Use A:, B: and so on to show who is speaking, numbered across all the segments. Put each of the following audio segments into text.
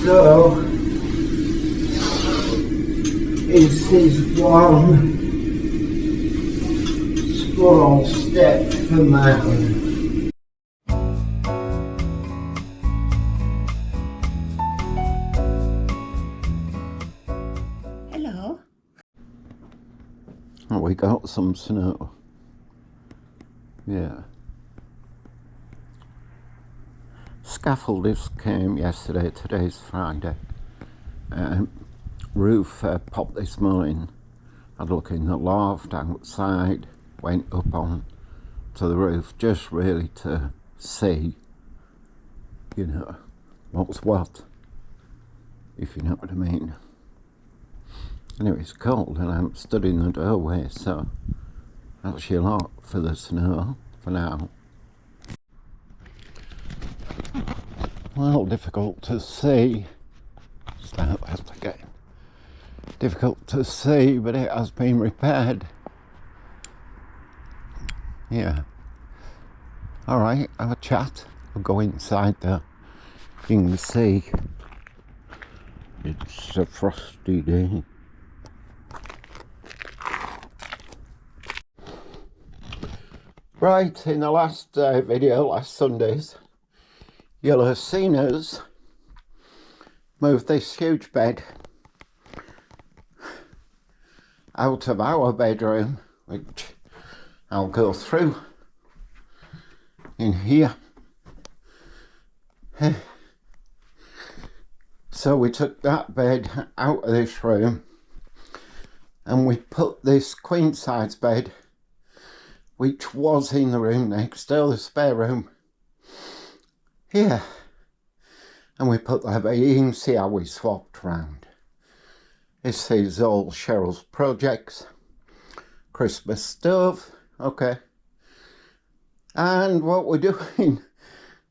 A: So this is one small step for man.
B: Hello.
A: Oh, we got some snow. Yeah. Scaffolders came yesterday, today's Friday. Roof popped this morning. I'd look in the loft outside, went up on to the roof just really to see, you know, what's what, if you know what I mean. Anyway, it's cold and I'm stood in the doorway, so that's your lot for the snow for now. Well, difficult to see. Start that again. Difficult to see, but it has been repaired. Yeah. Alright, have a chat. We'll go inside there. You can see it's a frosty day. Right, in the last video, last Sunday's, you'll have seen us move this huge bed out of our bedroom, which I'll go through in here. So we took that bed out of this room and we put this queen size bed, which was in the room next door, the spare room, here. And we put that bed, you can see how we swapped round. This is all Cheryl's projects. Christmas stove, okay. And what we're doing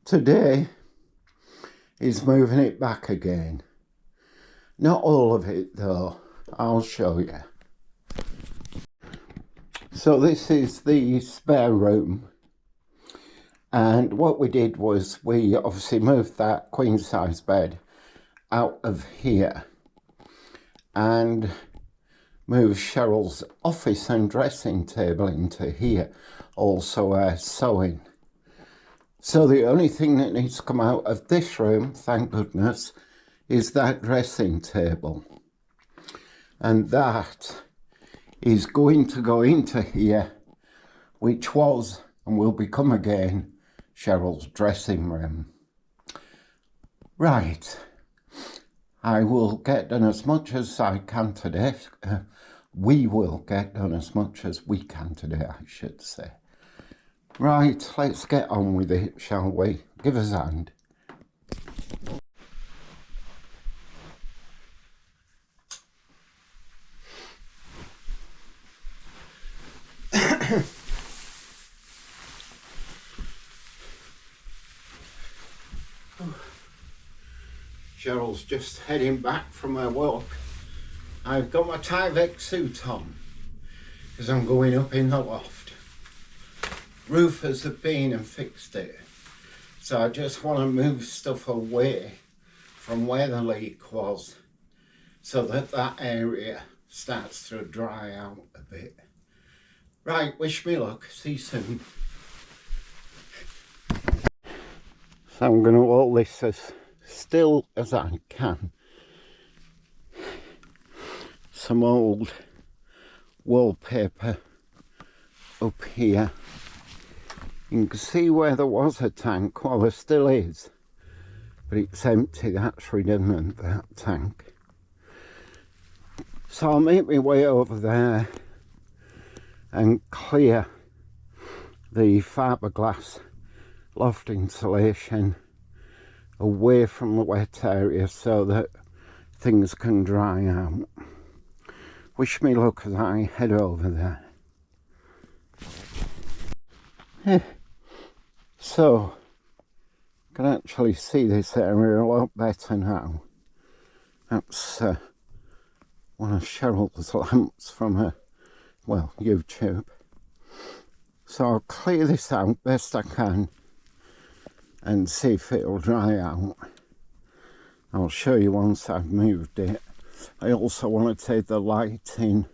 A: today is moving it back again. Not all of it though, I'll show you. So this is the spare room. And what we did was we obviously moved that queen size bed out of here and moved Cheryl's office and dressing table into here, also sewing. So the only thing that needs to come out of this room, thank goodness, is that dressing table. And that is going to go into here, which was and will become again Cheryl's dressing room. Right, I will get done as much as I can today. We will get done as much as we can today, I should say. Right, let's get on with it, shall we? Give us a hand. Cheryl's just heading back from her walk. I've got my Tyvek suit on because I'm going up in the loft. Roofers have been and fixed it, so I just want to move stuff away from where the leak was so that that area starts to dry out a bit. Right, wish me luck, see you soon. So I'm going to hold this as still as I can. Some old wallpaper up here. You can see where there was a tank, well there still is, but it's empty, that's redundant, that tank. So I'll make my way over there and clear the fiberglass loft insulation away from the wet area so that things can dry out. Wish me luck as I head over there. So, I can actually see this area a lot better now. That's one of Cheryl's lamps from her, well, YouTube. So I'll clear this out best I can and see if it'll dry out. I'll show you once I've moved it. I also want to take the lighting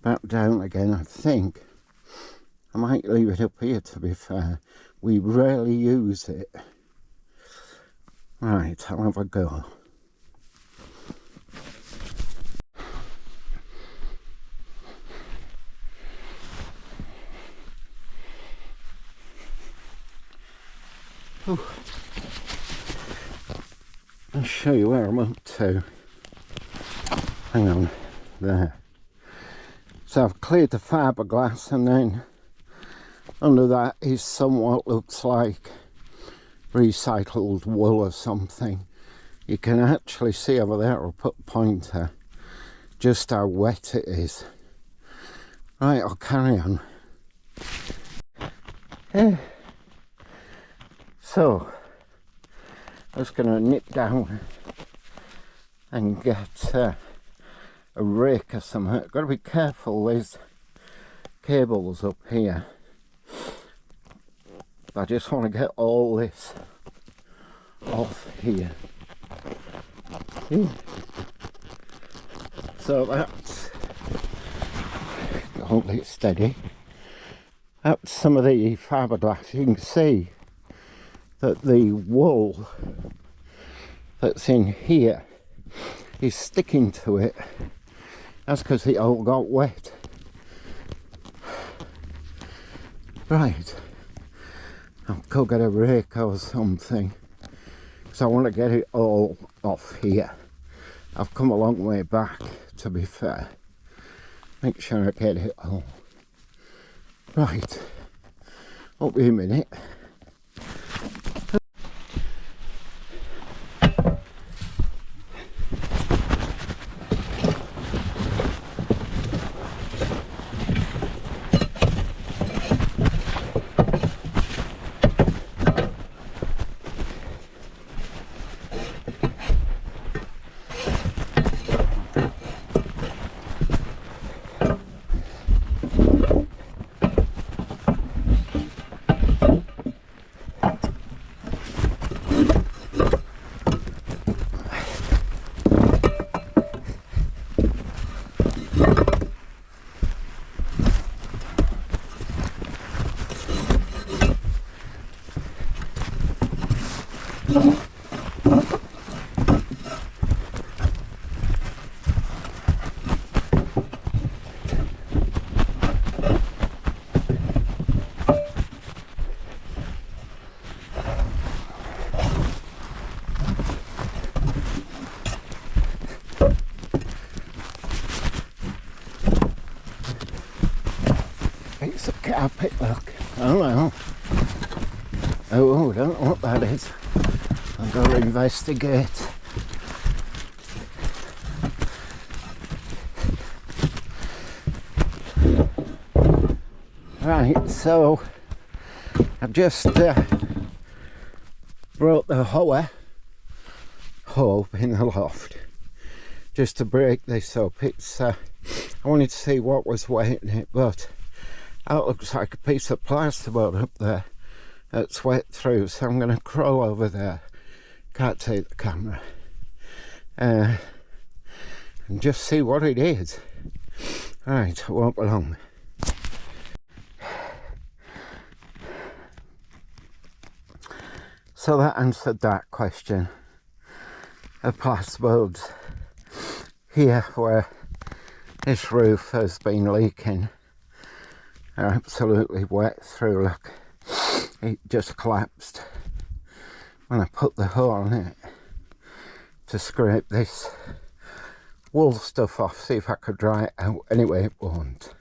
A: back down again. I think I might leave it up here, to be fair. We rarely use it. Right, I'll have a go. Ooh. I'll show you where I'm up to. Hang on, there. So I've cleared the fiberglass, and then under that is somewhat looks like recycled wool or something. You can actually see over there, I'll put a pointer, just how wet it is. Right, I'll carry on. So, I was going to nip down and get a rake or something. Got to be careful, there's cables up here. I just want to get all this off here. So that's, hold it steady. That's some of the fiberglass. You can see that the wool that's in here is sticking to it. That's because it all got wet. Right, I'll go get a rake or something, because I want to get it all off here. I've come a long way back, to be fair. Make sure I get it all. Right, I'll be a minute. It's a carpet, look. Oh well. Oh, I don't know what that is. I'll go investigate. Right, so I've just brought the hoe up in the loft just to break this up. It's I wanted to see what was wet in it, but that looks like a piece of plasterboard up there that's wet through, so I'm going to crawl over there. Can't take the camera and just see what it is. Right, I won't be long. So that answered that question. The plasterboards here where this roof has been leaking are absolutely wet through. Look, it just collapsed when I put the hoe on it to scrape this wool stuff off, see if I could dry it out. Anyway, it won't.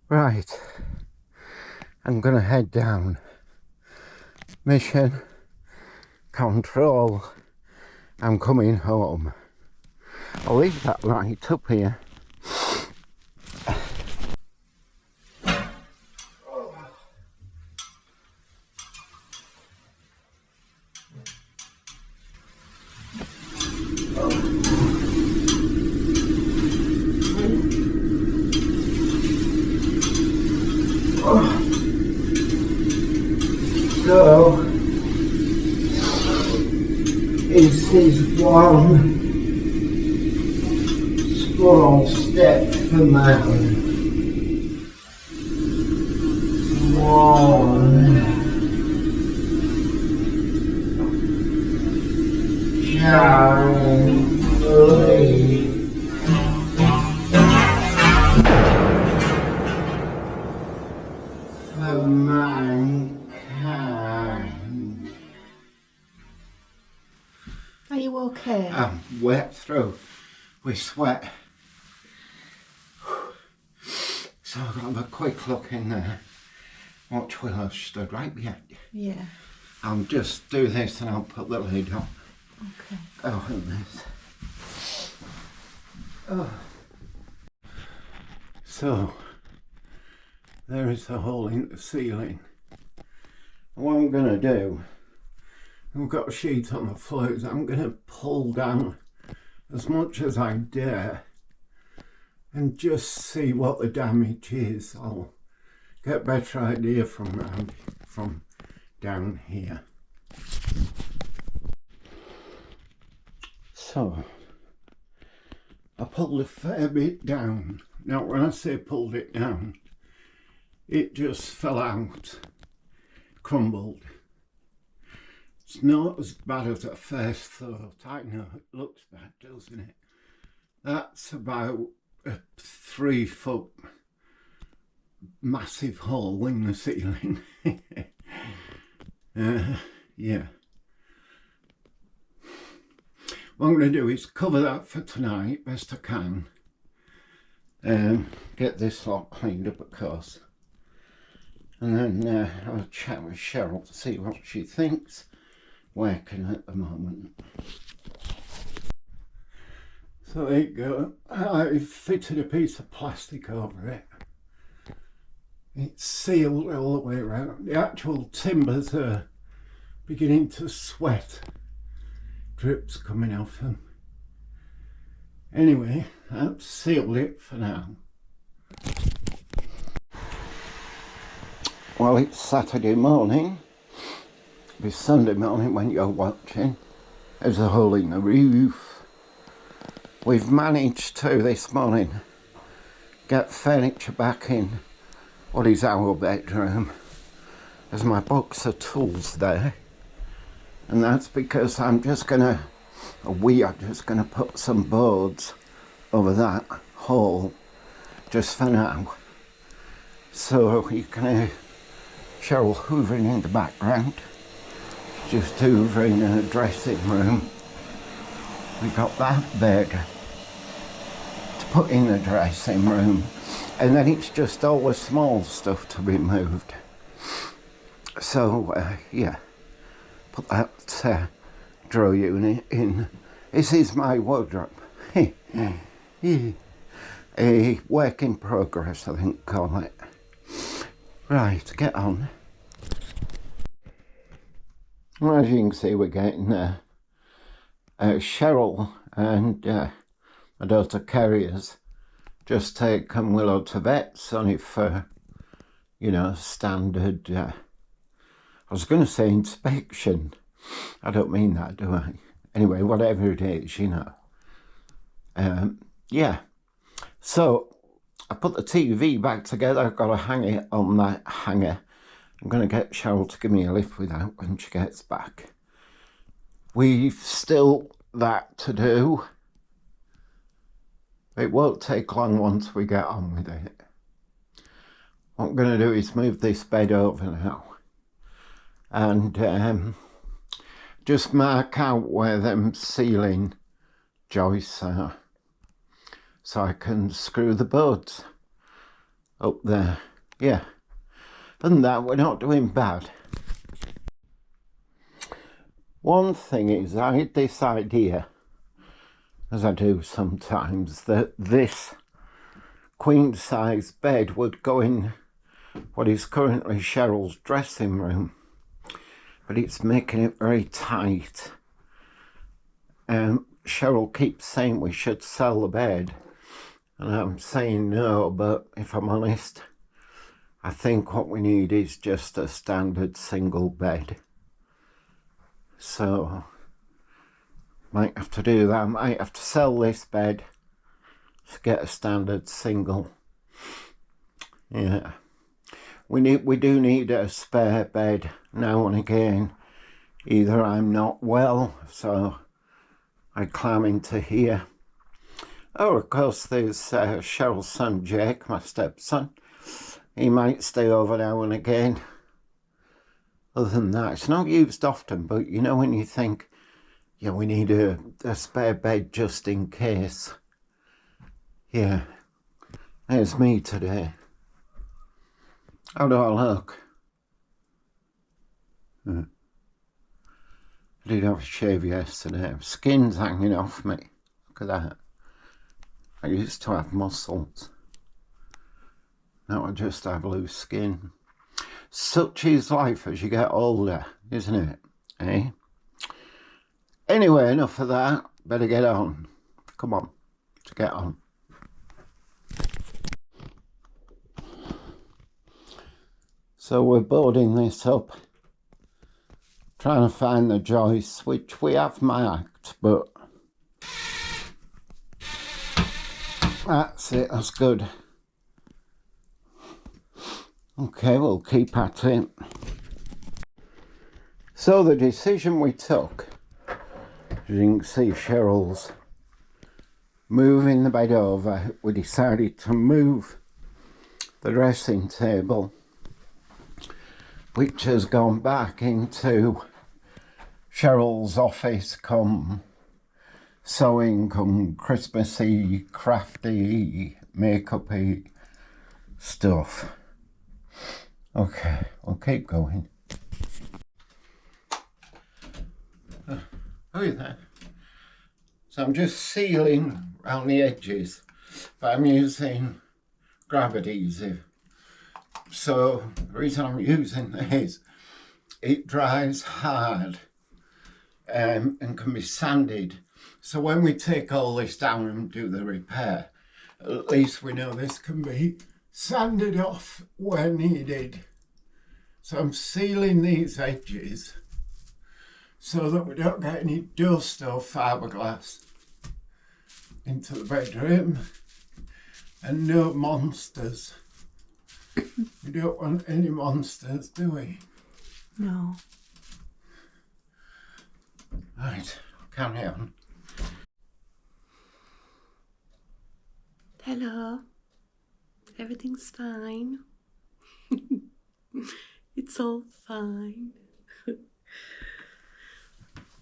A: Right, I'm gonna head down. Mission control, I'm coming home. I'll leave that light up here. So This is one small step for man. One giant leap for mankind.
B: Are you okay?
A: I'm wet through with sweat. So I've got to have a quick look in there. Watch Willow stood right behind you.
B: Yeah.
A: I'll just do this and I'll put the lid on.
B: Okay.
A: Oh, and this. Oh. So, there is a hole in the ceiling. What I'm going to do, I've got a sheet on the floors, I'm going to pull down as much as I dare and just see what the damage is. I'll get a better idea from down here. So, I pulled a fair bit down. Now when I say pulled it down, it just fell out, crumbled. It's not as bad as at first thought. I know it looks bad, doesn't it? That's about a 3 foot massive hole in the ceiling. Yeah. What I'm going to do is cover that for tonight best I can. Get this lot cleaned up of course. And then I'll chat with Cheryl to see what she thinks. Working at the moment. So there you go. I fitted a piece of plastic over it. It's sealed all the way around. The actual timbers are beginning to sweat. Drips coming off them. Anyway, I've sealed it for now. Well, it's Saturday morning. It'll be Sunday morning when you're watching. There's a hole in the roof. We've managed to this morning get furniture back in what is our bedroom. There's my box of tools there. And that's because we are just gonna put some boards over that hole just for now. So you can hear Cheryl hoovering in the background. She's just hoovering in a dressing room. We got that bed to put in the dressing room. And then it's just all the small stuff to be moved. So, yeah. Put that drawer unit in. This is my wardrobe. A work in progress, I think, call it. Right, get on. Well, as you can see, we're getting there. Cheryl and my daughter Kerry has just taken Willow to vets, only for, standard... I was going to say inspection. I don't mean that, do I? Anyway, whatever it is, yeah. So, I put the TV back together. I've got to hang it on that hanger. I'm going to get Cheryl to give me a lift with that when she gets back. We've still that to do. It won't take long once we get on with it. What I'm going to do is move this bed over now. And just mark out where them ceiling joists are so I can screw the boards up there. Yeah, and that we're not doing bad. One thing is, I had this idea, as I do sometimes, that this queen size bed would go in what is currently Cheryl's dressing room. But it's making it very tight. Cheryl keeps saying we should sell the bed. And I'm saying no, but if I'm honest, I think what we need is just a standard single bed. So, Might have to do that. Might have to sell this bed to get a standard single. Yeah. We do need a spare bed now and again. Either I'm not well, so I climb into here. Oh, of course, there's Cheryl's son, Jake, my stepson. He might stay over now and again. Other than that, it's not used often, but you know when you think, yeah, we need a spare bed just in case. Yeah, there's me today. How do I look? I did have a shave yesterday. Skin's hanging off me. Look at that. I used to have muscles. Now I just have loose skin. Such is life as you get older, isn't it? Eh? Anyway, enough of that. Better get on. Come on, let's get on. So we're boarding this up, trying to find the joists, which we have marked, but that's it, that's good. Okay, we'll keep at it. So the decision we took, as you can see, Cheryl's moving the bed over. We decided to move the dressing table, which has gone back into Cheryl's office, come sewing, come Christmassy, crafty, makeup-y stuff. Okay, we'll keep going. Oh, yeah. So I'm just sealing around the edges, but I'm using grab adhesive. So the reason I'm using this, it dries hard and can be sanded. So when we take all this down and do the repair, at least we know this can be sanded off where needed. So I'm sealing these edges so that we don't get any dust or fiberglass into the bedroom, and no monsters. We don't want any monsters, do we?
B: No.
A: Right, carry on.
B: Hello. Everything's fine. It's all fine.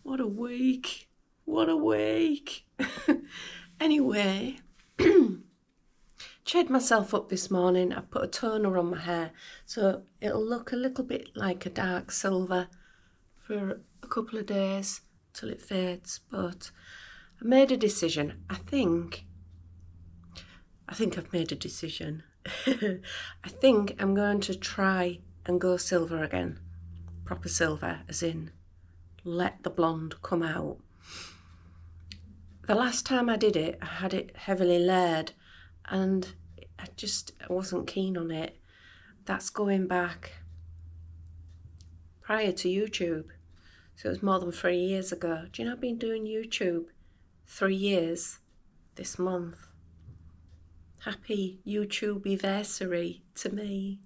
B: What a week. What a week. Anyway, cheered myself up this morning. I've put a toner on my hair so it'll look a little bit like a dark silver for a couple of days till it fades. But I made a decision. I think I've made a decision. I think I'm going to try and go silver again. Proper silver, as in let the blonde come out. The last time I did it, I had it heavily layered and I wasn't keen on it. That's going back prior to YouTube. So it was more than 3 years ago. Do you know I've been doing YouTube 3 years this month? Happy YouTube anniversary to me.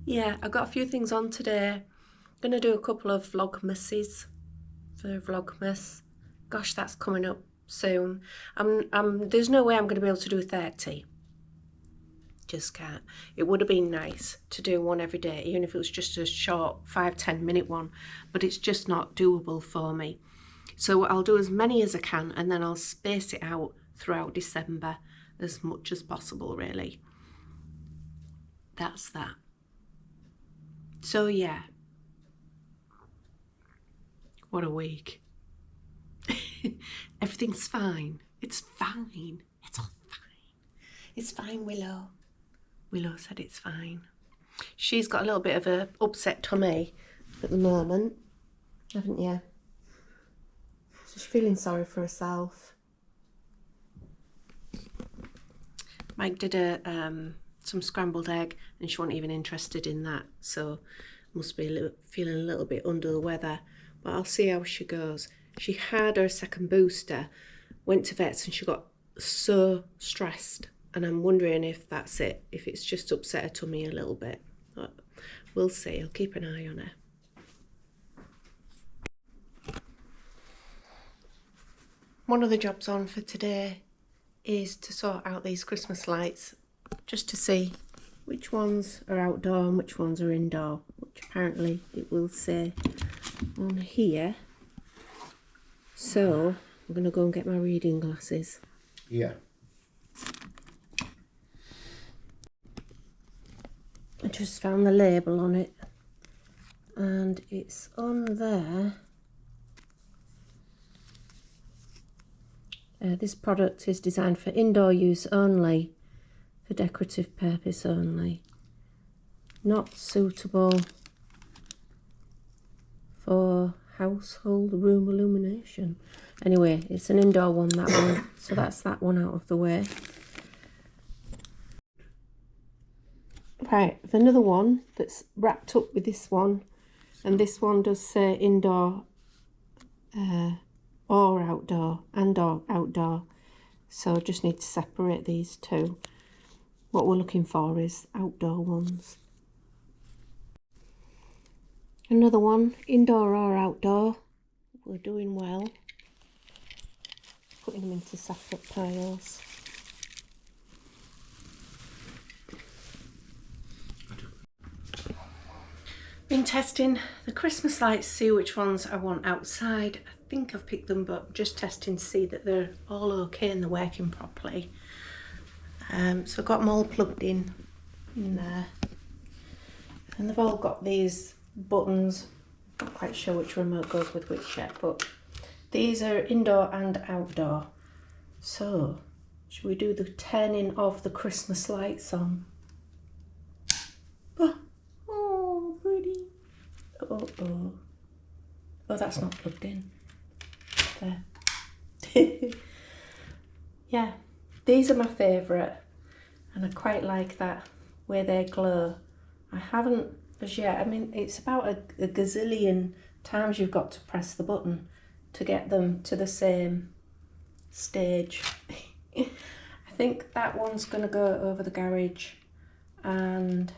B: Yeah, I've got a few things on today. I'm going to do a couple of vlogmases for Vlogmas. Gosh, that's coming up soon. There's no way I'm going to be able to do 30. Just can't. It would have been nice to do one every day, even if it was just a short 5-10 minute one, but it's just not doable for me. So I'll do as many as I can, and then I'll space it out throughout December as much as possible, really. That's that. So yeah, what a week. Everything's fine. It's fine. It's all fine. It's fine, Willow. Willow said it's fine. She's got a little bit of a upset tummy at the moment, haven't you? She's feeling sorry for herself. Mike did some scrambled egg and she wasn't even interested in that, so must be feeling a little bit under the weather, but I'll see how she goes. She had her second booster, went to vets, and she got so stressed, and I'm wondering if that's it, if it's just upset her tummy a little bit. But we'll see. I'll keep an eye on her. One of the jobs on for today is to sort out these Christmas lights, just to see which ones are outdoor and which ones are indoor, which apparently it will say on here. So I'm going to go and get my reading glasses.
A: Yeah.
B: I just found the label on it, and it's on there. This product is designed for indoor use only, for decorative purpose only. Not suitable for household room illumination. Anyway, it's an indoor one, that one. So that's that one out of the way. Right, there's another one that's wrapped up with this one. And this one does say indoor or outdoor, and/or outdoor. So I just need to separate these two. What we're looking for is outdoor ones. Another one, indoor or outdoor. We're doing well. Putting them into separate piles. Been testing the Christmas lights, see which ones I want outside. I think I've picked them, but just testing to see that they're all okay and they're working properly. So I've got them all plugged in there. And they've all got these buttons. Not quite sure which remote goes with which yet, but these are indoor and outdoor. So, should we do the turning of the Christmas lights on? Oh, pretty. Oh, that's not plugged in. There. Yeah, these are my favourite, and I quite like that where they glow. I haven't as yet. I mean, it's about a gazillion times you've got to press the button to get them to the same stage. I think that one's going to go over the garage, and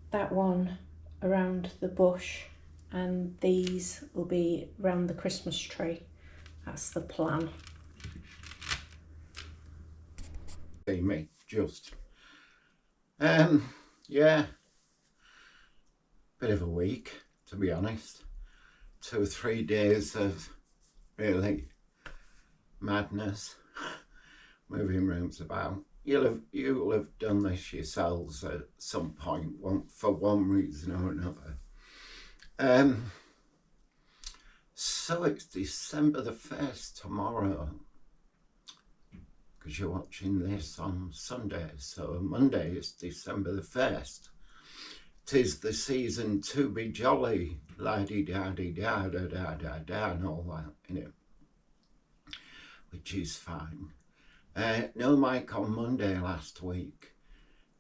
B: that one around the bush, and these will be around the Christmas tree. That's the plan.
A: Me, just. Yeah. Bit of a week, to be honest. 2 or 3 days of really madness. Moving rooms about. You'll have done this yourselves at some point, for one reason or another. So it's December the 1st tomorrow, because you're watching this on Sunday. So Monday is December the 1st. 'Tis the season to be jolly, la-di-da-di-da-da-da-da-da, and all that, which is fine. No mic on Monday last week.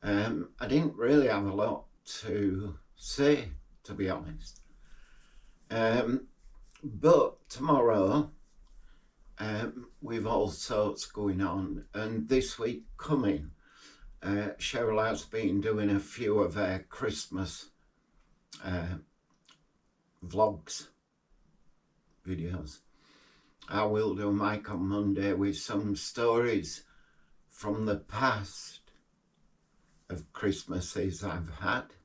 A: I didn't really have a lot to say, to be honest. But tomorrow, we've all sorts going on, and this week coming, Cheryl has been doing a few of her Christmas vlogs, videos. I will do a mic on Monday with some stories from the past of Christmases I've had.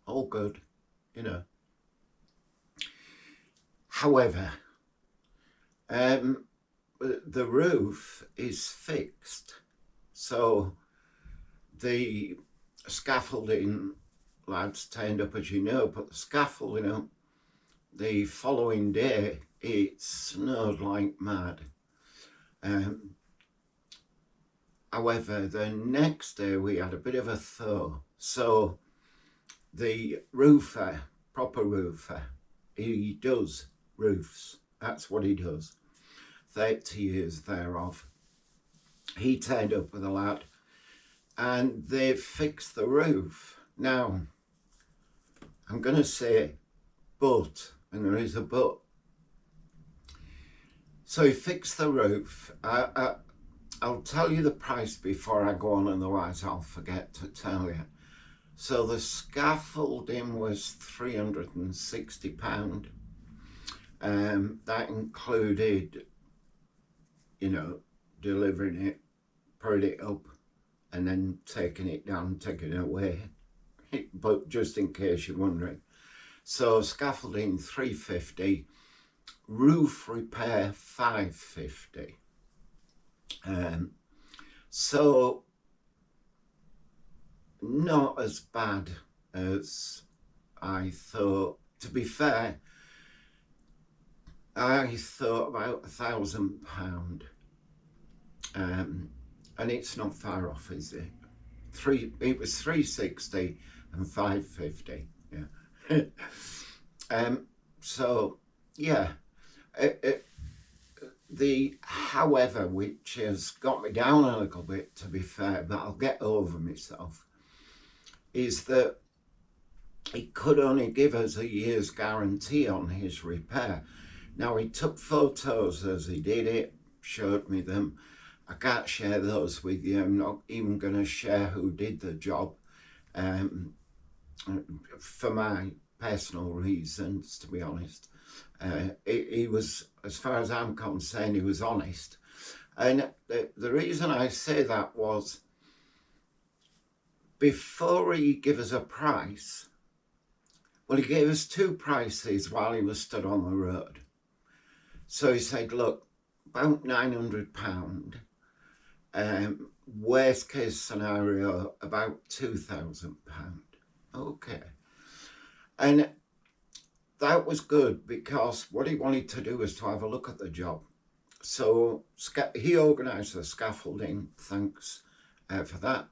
A: All good, However, the roof is fixed, so the scaffolding lads turned up, as you know, put the scaffolding up. The following day it snowed like mad. However, the next day we had a bit of a thaw, so the roofer, proper roofer, he does roofs, that's what he does, 30 years thereof. He turned up with a lad and they fixed the roof. Now, I'm going to say But, and there is a but, so he fixed the roof. I'll tell you the price before I go on, otherwise I'll forget to tell you. So the scaffolding was £360. That included, you know, delivering it, putting it up, and then taking it down, taking it away. But just in case you're wondering. So scaffolding £350, roof repair £550. So not as bad as I thought. To be fair, I thought about £1,000, and it's not far off, is it? It was 360 and 550. Yeah. So yeah, however, which has got me down a little bit, to be fair, but I'll get over myself, is that he could only give us a year's guarantee on his repair. Now, he took photos as he did it, showed me them. I can't share those with you. I'm not even going to share who did the job, for my personal reasons, to be honest. He was, as far as I'm concerned, he was honest. And the reason I say that was, before he gave us a price, well, he gave us two prices while he was stood on the road. So he said, look, about £900, worst case scenario, about £2,000. Okay. And that was good, because what he wanted to do was to have a look at the job. So he organised the scaffolding, thanks for that.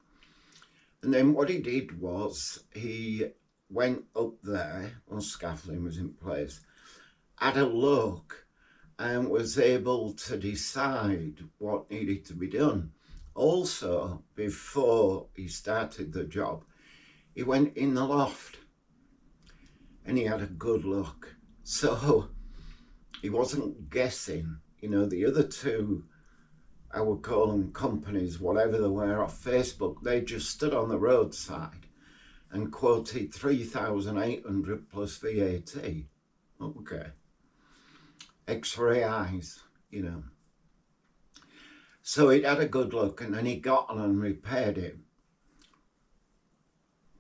A: And then what he did was he went up there, once scaffolding was in place, had a look, and was able to decide what needed to be done. Also, before he started the job, he went in the loft and he had a good look. So he wasn't guessing. You know, the other two, I would call them companies, whatever they were, off Facebook, they just stood on the roadside and quoted 3,800 plus VAT. Okay. X-ray eyes, you know. So he'd had a good look, and then he got on and repaired it.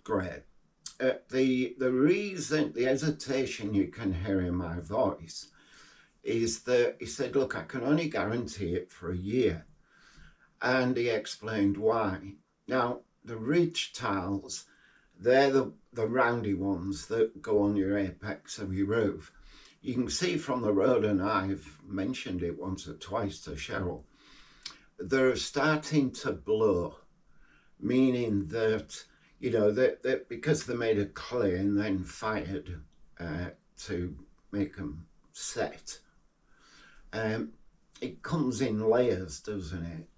A: Great. The reason, the hesitation you can hear in my voice is that he said, look, I can only guarantee it for a year. And he explained why. Now, the ridge tiles, they're the roundy ones that go on your apex of your roof. You can see from the road, and I've mentioned it once or twice to Cheryl, they're starting to blow, meaning that, you know, that because they're made of clay and then fired to make them set, it comes in layers, doesn't it?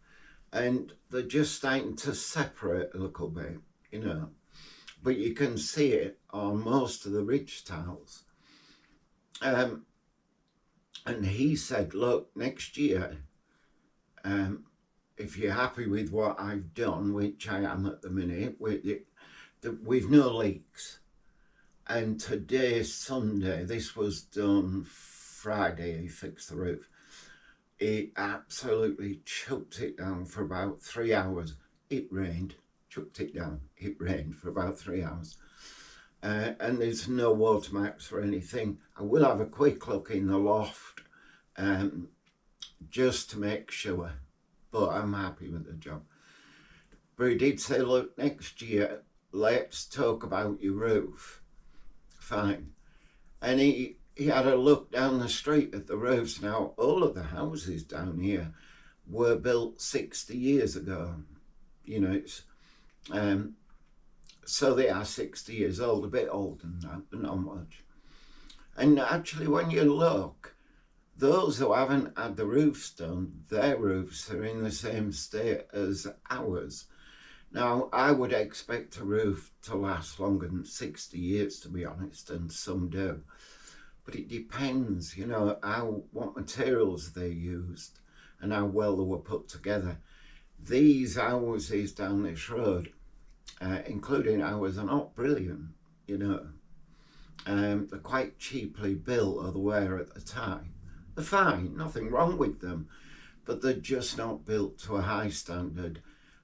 A: And they're just starting to separate a little bit, you know. But you can see it on most of the ridge tiles. And he said, look, next year, if you're happy with what I've done, which I am at the minute, we've no leaks. And today, Sunday, this was done Friday, he fixed the roof. He absolutely chucked it down for about 3 hours. It rained, chucked it down. It rained for about 3 hours. And there's no watermarks or anything. I will have a quick look in the loft, just to make sure, but I'm happy with the job. But he did say, look, next year, let's talk about your roof. Fine. And he had a look down the street at the roofs. Now, all of the houses down here were built 60 years ago. You know, it's so they are 60 years old, a bit older than that, but not much. And actually, when you look, those who haven't had the roofs done, their roofs are in the same state as ours. Now, I would expect a roof to last longer than 60 years, to be honest, and some do. but it depends, you know, what materials they used and how well they were put together. These houses down this road, including ours, are not brilliant, you know. They're quite cheaply built, or they were at the time. They're fine, nothing wrong with them, but they're just not built to a high standard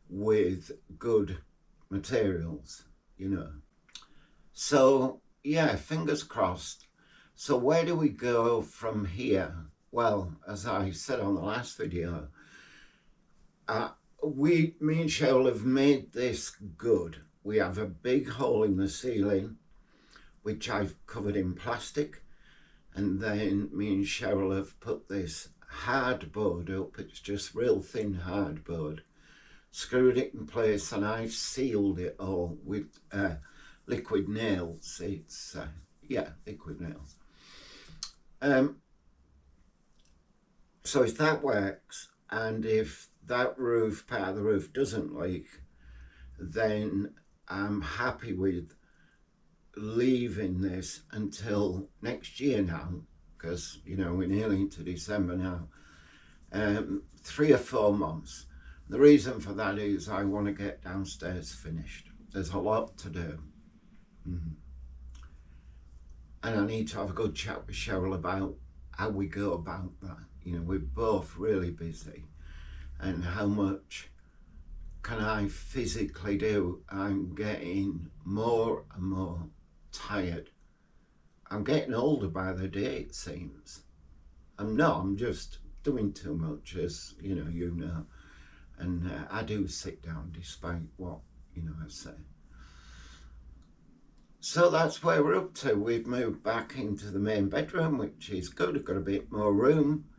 A: with good materials, you know. So yeah, fingers crossed. So where do we go from here? Well, as I said on the last video, me and Cheryl have made this good. We have a big hole in the ceiling, which I've covered in plastic, and then me and Cheryl have put this hardboard up. It's just real thin hardboard, screwed it in place, and I've sealed it all with liquid nails. It's yeah, liquid nails. So if that works, and if that part of the roof doesn't leak, then I'm happy with leaving this until next year now, because, you know, we're nearly into December now. 3 or 4 months. The reason for that is I want to get downstairs finished. There's a lot to do. And I need to have a good chat with Cheryl about how we go about that. You know, we're both really busy, and how much can I physically do? I'm getting more and more tired. I'm getting older by the day, it seems. I'm just doing too much, as you know, and I do sit down despite what, you know, I say. So that's where we're up to. We've moved back into the main bedroom, which is good. We've got a bit more room.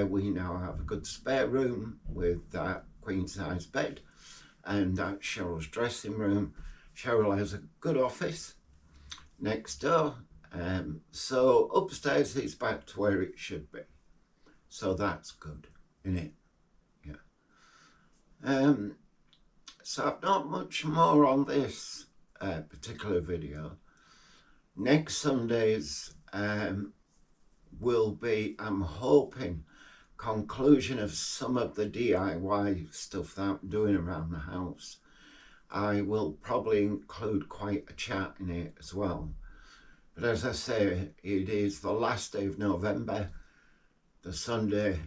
A: We now have a good spare room with that queen size bed, and that's Cheryl's dressing room. Cheryl has a good office next door. So upstairs is back to where it should be. So that's good, isn't it? Yeah. So I've not much more on this particular video. Next Sunday's will be, I'm hoping, conclusion of some of the DIY stuff that I'm doing around the house. I will probably include quite a chat in it as well. But as I say, it is the last day of November. The Sunday,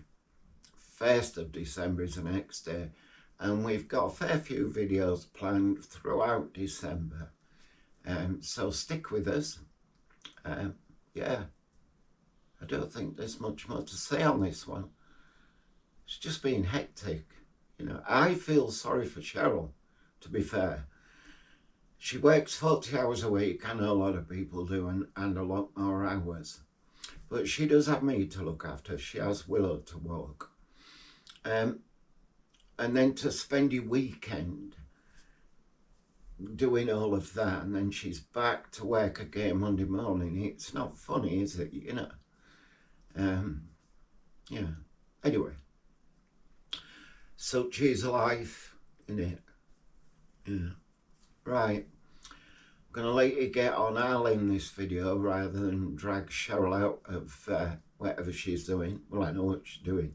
A: 1st of December is the next day. And we've got a fair few videos planned throughout December. So stick with us. Yeah, I don't think there's much more to say on this one. It's just been hectic. You know, I feel sorry for Cheryl, to be fair. She works 40 hours a week. I know a lot of people do, and a lot more hours. But she does have me to look after. She has Willow to walk. And then to spend your weekend doing all of that, and then she's back to work again Monday morning. It's not funny, is it? You know. Yeah. Anyway. Such is life, isn't it? Yeah. Right. I'm going to let you get on. I'll end this video rather than drag Cheryl out of whatever she's doing. Well, I know what she's doing.